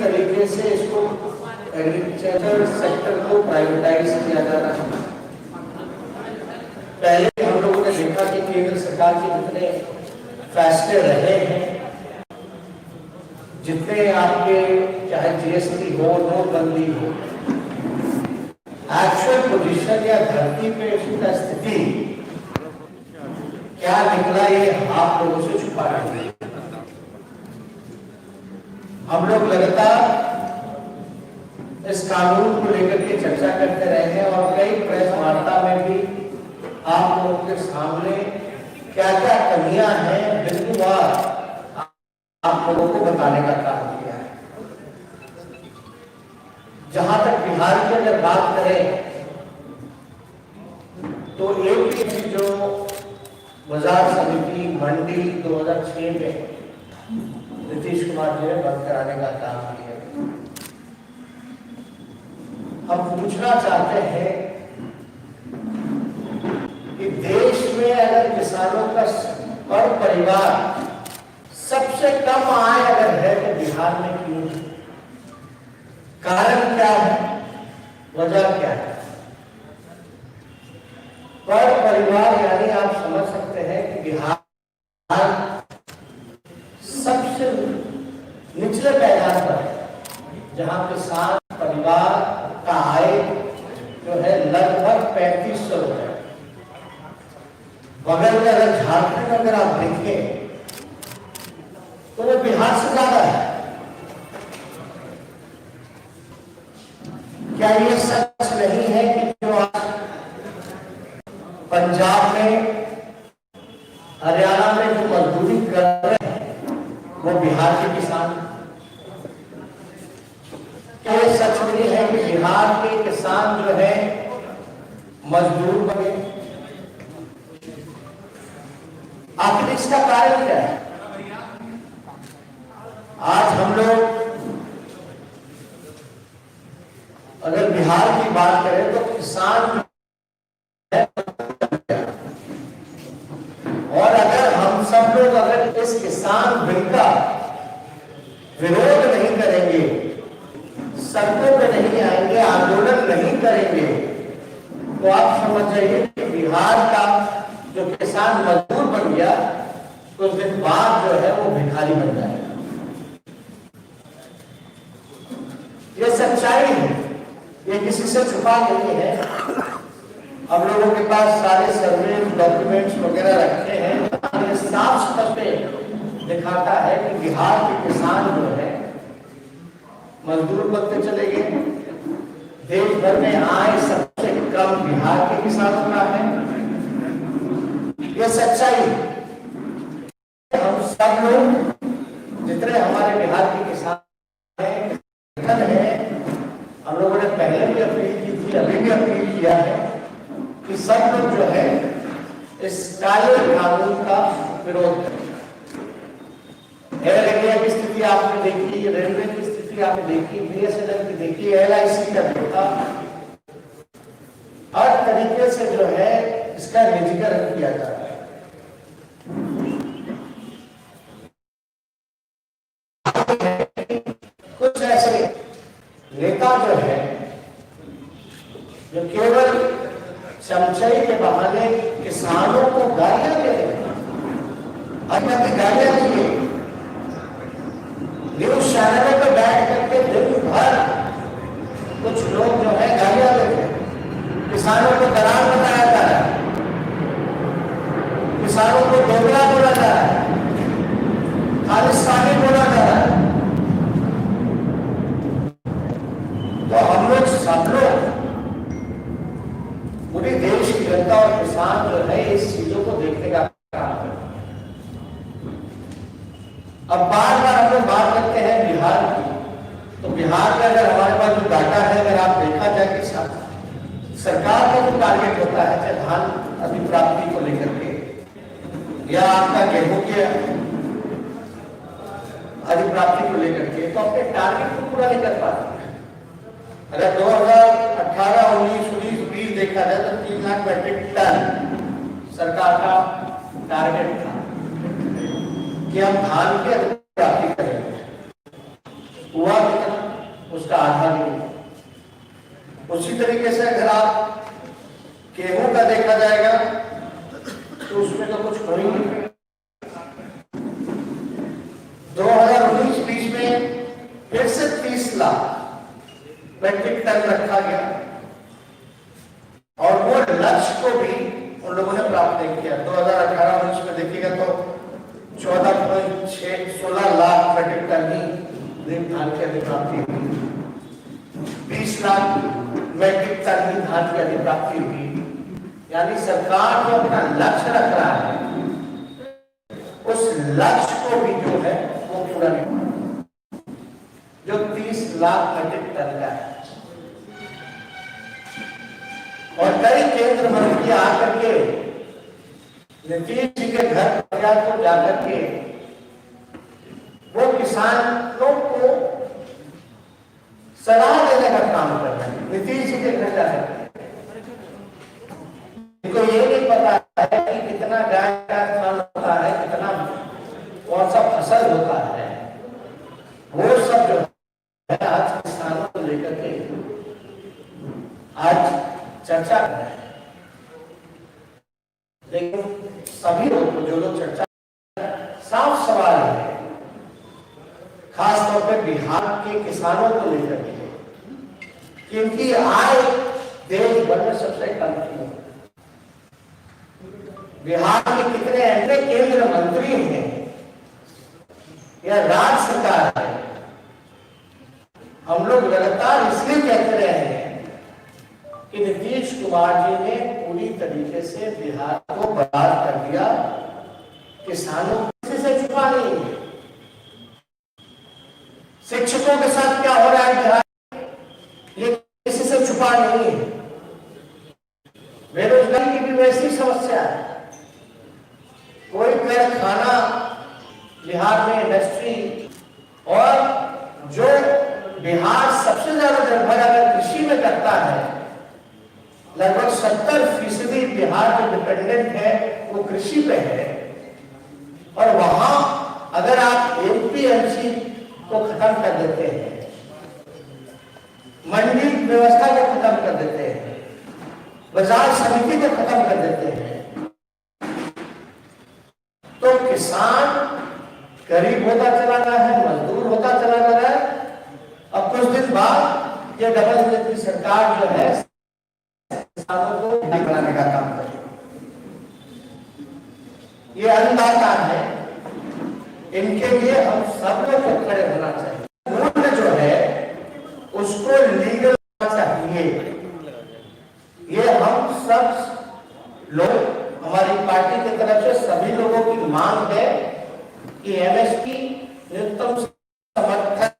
तरीके से इसको एग्रीकल्चर सेक्टर को प्राइवेटाइज किया जा रहा है। पहले हम लोगों ने देखा कि केंद्र सरकार के जितने फैसले रहे हैं, जितने आपके चाहे जीएसटी हो, नोटबंदी हो, एक्चुअल पोजीशन या धरती पे उसका स्थिति क्या निकला ये आप लोगों से छुपा रहे हैं। हम लोग लगातार इस कानून को लेकर के चर्चा करते रहे हैं और कई प्रेस वार्ता में भी आप लोगों के सामने क्या क्या कमियां हैं बिंदुवार आप लोगों को बताने का काम किया है। जहां तक बिहार की अगर बात करें तो एक भी जो बाजार समिति मंडी 2006 में नीतीश कुमार जी ने बंद कराने का काम किया। हम पूछना चाहते हैं कि देश में अगर किसानों का पर परिवार सबसे कम आय अगर है तो बिहार में क्यों है? कारण क्या है, वजह क्या है? पर परिवार यानी आप समझ सकते हैं कि बिहार सबसे निचले पैदान पर है, जहां किसान परिवार का आय जो है लगभग 3500 रुपए। बगल में अगर झारखंड अगर आप देखें तो वो बिहार से ज्यादा है। क्या ये सच नहीं है कि जो आज पंजाब में, हरियाणा में जो मजदूरी कर रहे हैं वो बिहार के किसान? क्या ये सच नहीं है कि बिहार के किसान जो है मजदूर बने? आखिर इसका कारण क्या है? आज हम लोग अगर बिहार की बात करें तो किसान और अगर हम सब लोग अगर इस किसान बिल का विरोध नहीं करेंगे, सड़कों पे नहीं आएंगे, आंदोलन नहीं करेंगे, तो आप समझ जाइए कि बिहार का जो किसान मजदूर बन गया कुछ दिन बाद जो है वो भिखारी बन जाएगा। ये सच्चाई है, ये किसी से छुपा नहीं है। हम लोगों के पास सारे सर्वे डॉक्यूमेंट्स वगैरह रखे हैं। ये साफ स्पष्ट दिखाता है कि बिहार के किसान जो है मजदूर बनते चले गए। देश भर में आय सबसे कम बिहार के किसानों का है। ये सच्चाई हम सब लोग जितने हमारे बिहार के किसान हैं, हम लोगों ने पहले भी अपील की थी, अभी भी अपील किया है कि सब लोग जो है इस काले कानून का विरोध करें। एयर इंडिया की स्थिति आपने देखी, रेलवे की स्थिति आपने देखी, बीएसएनएल की देखी, एलआईसी का देखा। हर तरीके से जो है इसका निजीकरण किया जा रहा है। कुछ ऐसे नेता जो है जो केवल चमचाई के बहाने किसानों को गालियां दे रहे हैं, अन्य गालियां दिए, न्यूज चैनलों पर बैठ करके दिन भर कुछ लोग जो है गालियां देते हैं। किसानों को दलाल बताया जा रहा है, किसानों को दोगला बोला जा रहा है, खालिस्तानी बोला जा रहा है। तो हम लोग सब लोग पूरे देश की जनता और किसान जो है इस चीजों को देखने का काम है। अब बार बार हम लोग बात करते हैं बिहार की, तो बिहार में अगर हमारे पास जो डाटा है, अगर आप देखा जाए कि सरकार का जो टारगेट होता है, चाहे धान अधिप्राप्ति को लेकर के या आपका गेहूं के अधिप्राप्ति को लेकर के, तो अपने टारगेट को पूरा नहीं कर पाते। अगर 2018, 19, 20 देखा जाए तो 3 लाख मेट्रिक टन सरकार का टारगेट था कि हम धान की अधिप्राप्ति करेंगे। हुआ उसका आधा भी नहीं। उसी तरीके से अगर आप गेहूं का देखा जाएगा तो उसमें तो कुछ हो ही नहीं। 2019-20 में फिर से 30 लाख मैट्रिक टन रखा गया और वो लक्ष्य को भी उन लोगों ने प्राप्त नहीं किया। 2018-19 में देखिएगा तो 14.16 लाख मैट्रिक टन ही धान की अधिप्राप्ति हुई, 20 लाख मैट्रिक टन ही धान की अधिप्राप्ति हुई। यानी सरकार जो अपना लक्ष्य रख रहा है उस लक्ष्य को भी जो है वो पूरा नहीं हुआ, जो 30 लाख मैट्रिक टन का है। और कई केंद्र मंत्री आकर के नीतीश जी के घर पंचायत को जाकर के वो किसानों को सलाह देने का काम कर रहे हैं। नीतीश जी के घर जाकर इनको ये नहीं पता है कि कितना गाय का खान होता है, कितना कौन सा फसल होता है, वो सब जो है आज किसानों को लेकर के आज चर्चा कर रहे हैं। लेकिन सभी लोग जो लोग चर्चा साफ सवाल है, खासतौर पे बिहार के किसानों को लेकर के, क्योंकि आय देश भर में सबसे कम थी। बिहार के कितने ऐसे केंद्र मंत्री हैं या राज्य सरकार है, हम लोग लगातार इसलिए कहते रहे हैं कि नीतीश कुमार जी ने पूरी तरीके से बिहार को बर्बाद कर दिया। किसानों किसी से छुपा नहीं है। शिक्षकों के साथ क्या हो रहा है बिहार, ये किसी से छुपा नहीं है। बेरोजगारी की भी वैसी समस्या है। कोई कारखाना बिहार में इंडस्ट्री, और जो बिहार सबसे ज्यादा निर्भर अगर कृषि में करता है, लगभग 70% बिहार जो डिपेंडेंट है वो कृषि पे है। और वहां अगर आप एपीएमसी को खत्म कर देते हैं, मंडी व्यवस्था को खत्म कर देते हैं, बाजार समिति को खत्म कर देते हैं, तो किसान गरीब होता चला रहा है, मजदूर होता चला जा रहा है। अब कुछ दिन बाद ये डबल इंजन की सरकार जो है किसानों को बनाने का काम करेगी। ये अन्नदाता है, इनके लिए हम सब लोग को खड़े होना चाहिए। मूल्य जो है उसको लीगल होना चाहिए। ये हम सब लोग, हमारी पार्टी की तरफ से सभी लोगों की मांग है कि एमएसपी न्यूनतम समर्थन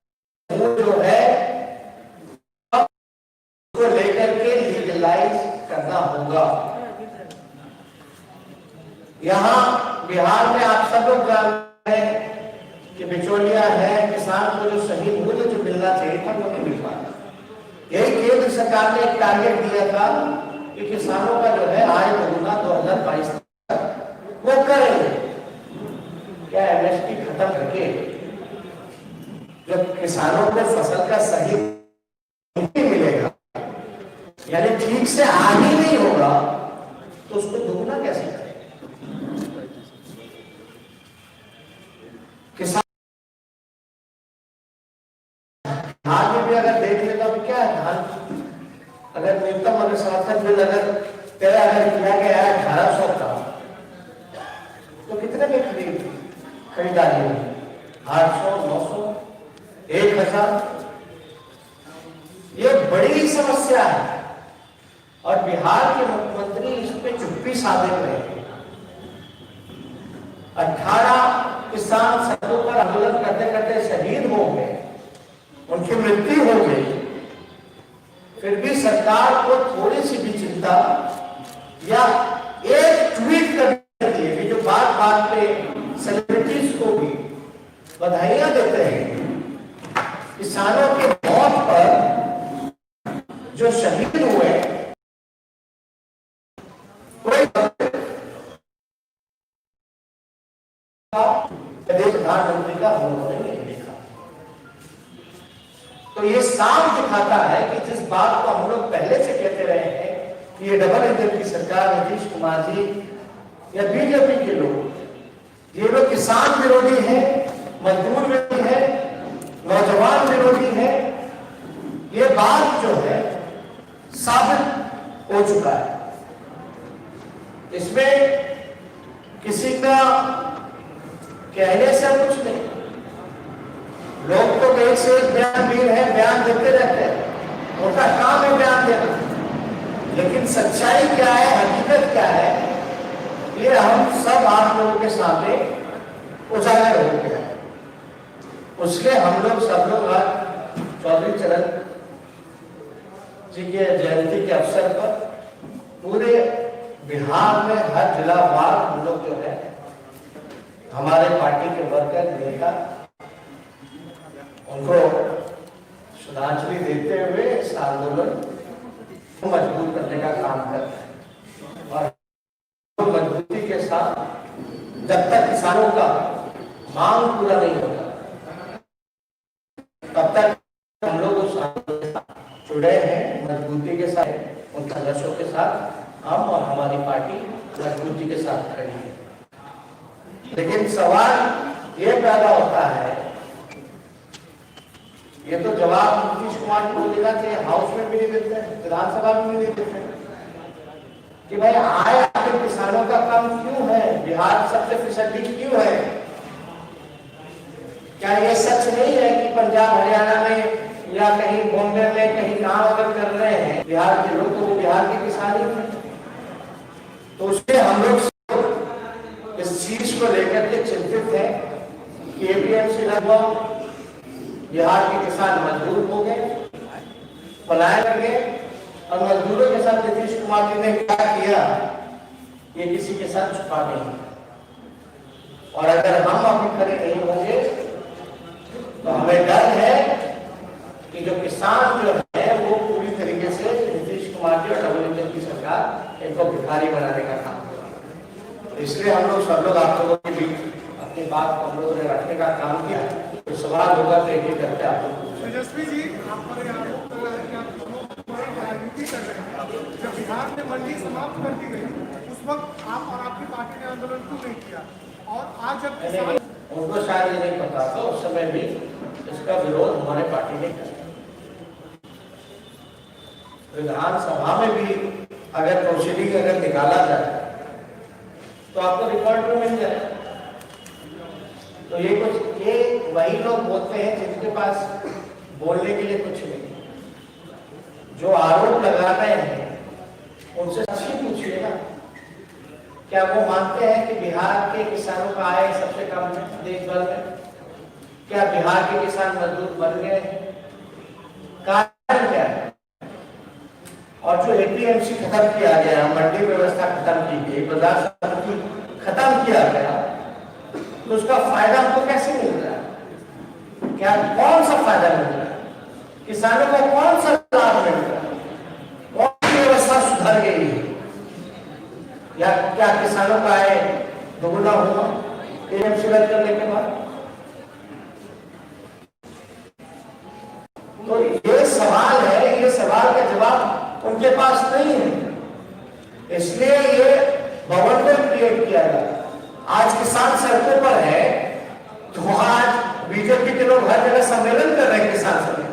मूल्य जो है उसको लेकर के लीगलाइज करना होगा। यहाँ बिहार में आप सब लोग जानते हैं कि बिचौलिया है, किसान को जो सही मूल्य जो मिलना चाहिए था वो नहीं मिल पाता। यही केंद्र सरकार ने एक टारगेट दिया था कि किसानों का जो है आय दोगुना 2022 तक वो करेंगे। क्या एमएसपी खत्म करके जब किसानों को फसल का सही नहीं मिलेगा, यानी ठीक से आगे नहीं होगा, तो उसको दोगुना कैसे करें? किसान धान में भी अगर देख ले तो क्या है, धान अगर न्यूनतम अगर समर्थन बिल अगर किया गया है 1800 का, तो कितने में खरीदारी है? 800, 900, 1000। ये बड़ी समस्या है और बिहार के मुख्यमंत्री इस पे चुप्पी साधे रहे। 18 किसान सड़कों पर आंदोलन करते करते शहीद हो गए, उनकी मृत्यु हो गई, फिर भी सरकार को थोड़ी सी भी चिंता या एक ट्वीट करने के लिए जो बात बात पे सेलिब्रिटीज को भी बधाइयां देते हैं, किसानों के मौत पर जो शहीद हुए, कोई प्रधानमंत्री का हम लोगों ने नहीं देखा। तो ये साफ दिखाता है कि जिस बात को हम लोग पहले से कहते रहे हैं कि ये डबल इंजन की सरकार, नीतीश कुमार जी या बीजेपी के लोग, ये लोग किसान विरोधी हैं, मजदूर विरोधी है, नौजवान विरोधी है, ये बात जो है साबित हो चुका है। इसमें किसी का कहने से कुछ नहीं, लोग तो एक से एक बयानवीर है, बयान देते रहते हैं, उनका काम है बयान देना, लेकिन सच्चाई क्या है, हकीकत क्या है, ये हम सब आप लोगों के सामने उजागर हो गया है। उसके हम लोग सब लोग आज चौधरी चरण जी के जयंती के अवसर पर पूरे बिहार में हर जिला वार हम लोग जो है हमारे पार्टी के वर्कर नेता उनको श्रद्धांजलि देते हुए इस आंदोलन को मजबूत करने का काम करते हैं। और मजबूती के साथ जब तक किसानों का मांग पूरा नहीं होता तब तक हम लोग उस आंदोलन के साथ जुड़े हैं, मजबूती के साथ उन सदस्यों के साथ हम और हमारी पार्टी मजबूती के साथ खड़ी है। लेकिन सवाल ये पैदा होता है, ये तो जवाब नीतीश कुमार को देना चाहिए, हाउस में भी नहीं देते हैं, विधानसभा में भी नहीं देते हैं कि भाई आए आखिर किसानों का काम क्यों है, बिहार सबसे फिसड्डी क्यों है। क्या ये सच नहीं है कि पंजाब हरियाणा में या कहीं बॉम्बे में कहीं काम अगर कर रहे हैं बिहार के लोग तो वो बिहार के किसान ही हैं। तो उससे हम लोग इस चीज को लेकर के चिंतित हैं कि एपीएमसी लगभग बिहार के किसान मजदूर हो गए, पलायन कर गए, और मजदूरों के साथ नीतीश कुमार जी ने क्या किया ये किसी के साथ छुपा नहीं। और अगर हम अभी खड़े नहीं होंगे तो हमें डर है कि जो किसान जो है वो पूरी तरीके से नीतीश कुमार जी और डबल इंजन की सरकार इनको भिखारी बनाने का काम करेगी। इसलिए हम लोग सब लोग आप लोगों के बीच अपनी बात को हम लोगों ने रखने का काम किया। तो सवाल होगा तो एक एक करके आप लोग तेजस्वी जी, आप पर आरोप कर रहे हैं कि आप दोनों राजनीति कर रहे हैं। जब बिहार में मंडी समाप्त कर दी गई उस वक्त आप और आपकी पार्टी ने आंदोलन क्यों नहीं किया, और आज जब किसान उनको शायद ये नहीं पता था उस समय भी इसका विरोध हमारे पार्टी ने किया। विधानसभा में भी अगर प्रोसीडिंग अगर निकाला जाए तो आपको रिकॉर्ड में मिल जाए। तो ये वही लोग बोलते हैं जिनके पास बोलने के लिए कुछ नहीं। जो आरोप लगा रहे हैं उनसे सच्ची पूछिए ना, क्या वो मानते हैं कि बिहार के किसानों का आय सबसे कम है देश भर में? क्या बिहार के किसान मजदूर बन गए हैं? कारण क्या है? और जो एपीएमसी खत्म किया गया, मंडी व्यवस्था खत्म की गई, बाजार समिति खत्म किया गया, तो उसका फायदा हमको कैसे मिल रहा है? क्या कौन सा फायदा मिल रहा है? किसानों को कौन सा लाभ मिल रहा है? कौन सी व्यवस्था सुधर गई है? या क्या किसानों का आय दोगुना होगा एपीएमसी रद्द करने के बाद? तो ये सवाल है, ये सवाल का जवाब उनके पास नहीं है, इसलिए ये बवंडर क्रिएट किया गया। आज किसान सड़कों पर है तो आज बीजेपी के लोग हर जगह सम्मेलन कर रहे हैं किसान सम्मेलन।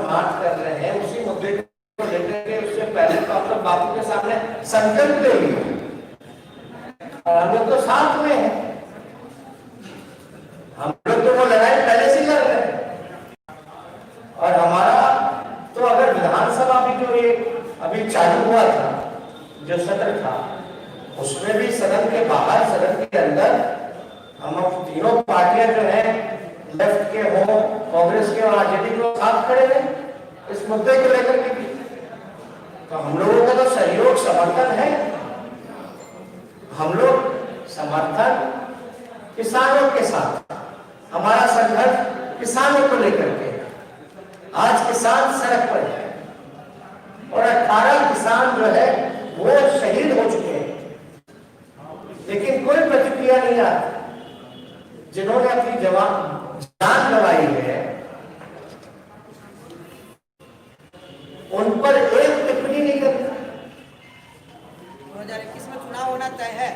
मार्च कर रहे हैं उसी मुद्दे को लेकर के, उससे पहले तो आप लोग बापू के सामने संकल्प ले लिए और हम लोग तो साथ में हैं। हम लोग तो वो लड़ाई पहले से लड़ रहे हैं। और हमारा तो अगर विधानसभा भी जो ये अभी चालू हुआ था, जो सत्र था, उसमें भी सदन के बाहर सदन के अंदर हम तीनों पार्टियां जो है लेफ्ट के हो, कांग्रेस के और आरजेडी के साथ खड़े रहे इस मुद्दे को लेकर के भी। तो हम लोगों का तो सहयोग समर्थन है। हम लोग समर्थन किसानों के साथ, हमारा संघर्ष किसानों को लेकर के। आज किसान सड़क पर है और 18 किसान जो है वो शहीद हो चुके हैं। नहीं आते, जिन्होंने अपनी जान गंवाई है उन पर एक टिप्पणी नहीं करता। 2021 में चुनाव होना तय है।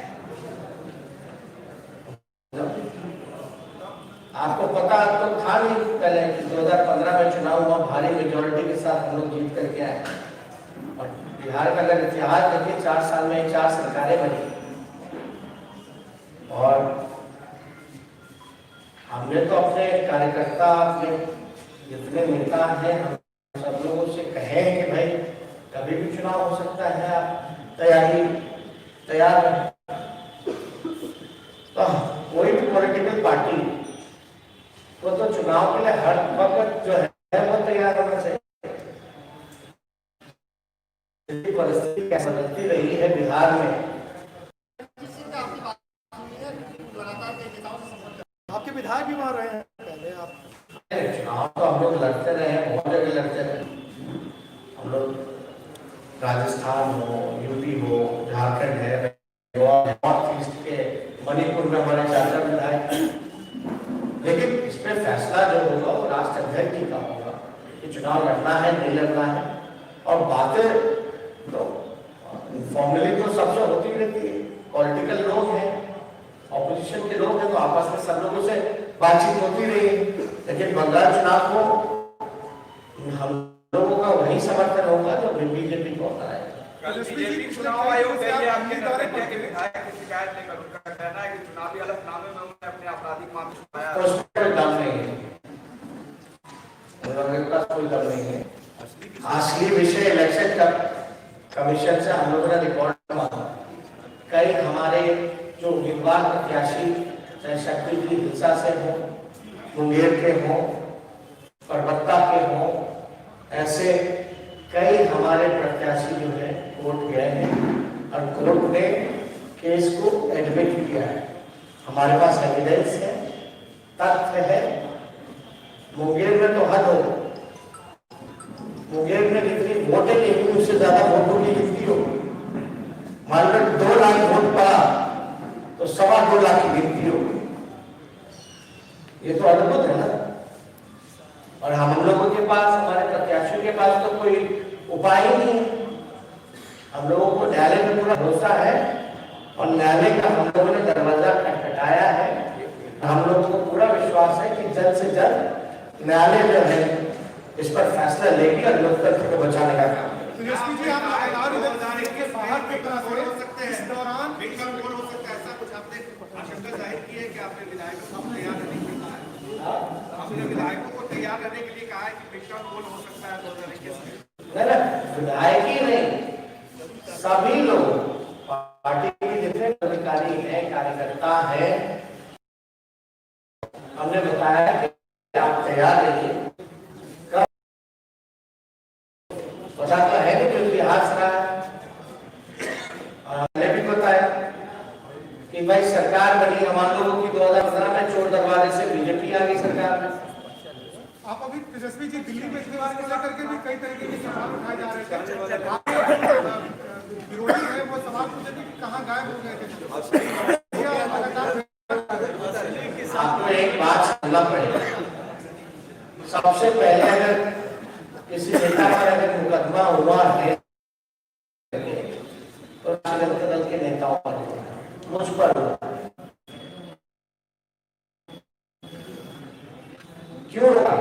आपको पता तो था नहीं पहले कि 2015 में चुनाव हुआ, भारी मेजोरिटी के साथ हम लोग जीत करके आए। और बिहार का अगर इतिहास देखिए, 4 साल में 4 सरकारें बनी और हमने तो अपने कार्यकर्ता, अपने जितने नेता हैं, हम सब लोगों से कहे हैं कि भाई कभी भी चुनाव हो सकता है, आप तैयार रहें। तो कोई भी पॉलिटिकल पार्टी वो तो चुनाव के लिए हर वक्त जो है वो तैयार होना चाहिए। परिस्थिति कैसे बदलती रही है बिहार में। आपके विधायक भी वहां रहे हैं पहले। आप चुनाव तो हम लोग लड़ते रहे हैं, बहुत जगह लड़ते रहे। हम लोग राजस्थान हो, यूपी हो, झारखंड है, नॉर्थ ईस्ट के मणिपुर में हमारे 4 विधायक हैं। लेकिन इसमें फैसला जो होगा वो राष्ट्र अध्यक्ष जी का होगा कि चुनाव लड़ना है नहीं लड़ना है। और बातें तो फॉर्मली तो सबसे होती रहती है, पॉलिटिकल लोग हैं, ऑपोजिशन के लोग हैं, तो आपस में सब लोगों से बातचीत होती रही। लेकिन बंगाल चुनाव को हम लोगों का वही समर्थन होगा जो बीजेपी को होता है। चुनाव आयोग आपके विधायक की शिकायत लेकर उनका कहना है कि चुनावी हलफनामे में उन्होंने अपने आपराधिक मामले छुपाया। कोई दम नहीं है, उनके पास कोई दम नहीं है। असली विषय इलेक्शन कमीशन से हम लोगों ने रिकॉर्ड मांगा। कई हमारे जो उम्मीदवार प्रत्याशी चाहे शक्ति की हिंसा से हो, मुंगेर के हो, परबत्ता के हो, ऐसे कई हमारे प्रत्याशी जो है कोर्ट गए हैं और कोर्ट ने केस को एडमिट किया है। हमारे पास एविडेंस है, तथ्य है। मुंगेर में तो हद हो, मुंगेर में जितनी वोटें नहीं उससे ज्यादा वोटों की गिनती हो। मान लो 2 लाख वोट पड़ा तो 2.25 लाख की गिनती हो। ये तो अद्भुत है ना। और हम लोगों के पास, हमारे प्रत्याशियों के पास तो कोई उपाय ही नहीं है। हम लोगों को न्यायालय में पूरा भरोसा है और न्यायालय का हम लोगों ने दरवाजा खटखटाया है। हम लोगों को पूरा विश्वास है कि जल्द से जल्द न्यायालय जो है इस पर फैसला लेगी और लोकतंत्र को बचाने का काम करेगी। इस दौरान हो सकता है, ऐसा कुछ आपने आशंका जाहिर की है कि आपने विधायकों को तैयार रहने के लिए कहा है? आपने विधायकों को तैयार रहने के लिए कहा है कि विक्रम गोल हो सकता है 2021 में? नहीं, विधायक ही नहीं, सभी लोग, पार्टी के जितने अधिकारी हैं, कार्यकर्ता हैं, हमने बताया कि आप तैयार रहिए। पता तो है कि जो इतिहास रहा है, और हमने भी बताया कि भाई सरकार बनी हमारे लोगों की 2015 में, चोर दरबारे से बीजेपी आ गई सरकार में। आप अभी तेजस्वी जी दिल्ली में इस्तेमाल को लेकर के भी कई तरीके के सवाल उठाए जा रहे थे। विरोधी है वो सवाल पूछे थे कि कहाँ गायब हो गए थे। आपको एक बात समझना पड़ेगा। सबसे पहले अगर किसी नेता पर अगर मुकदमा हुआ है तो राजनीतिक दल के नेताओं पर, मुझ पर क्यों हुआ?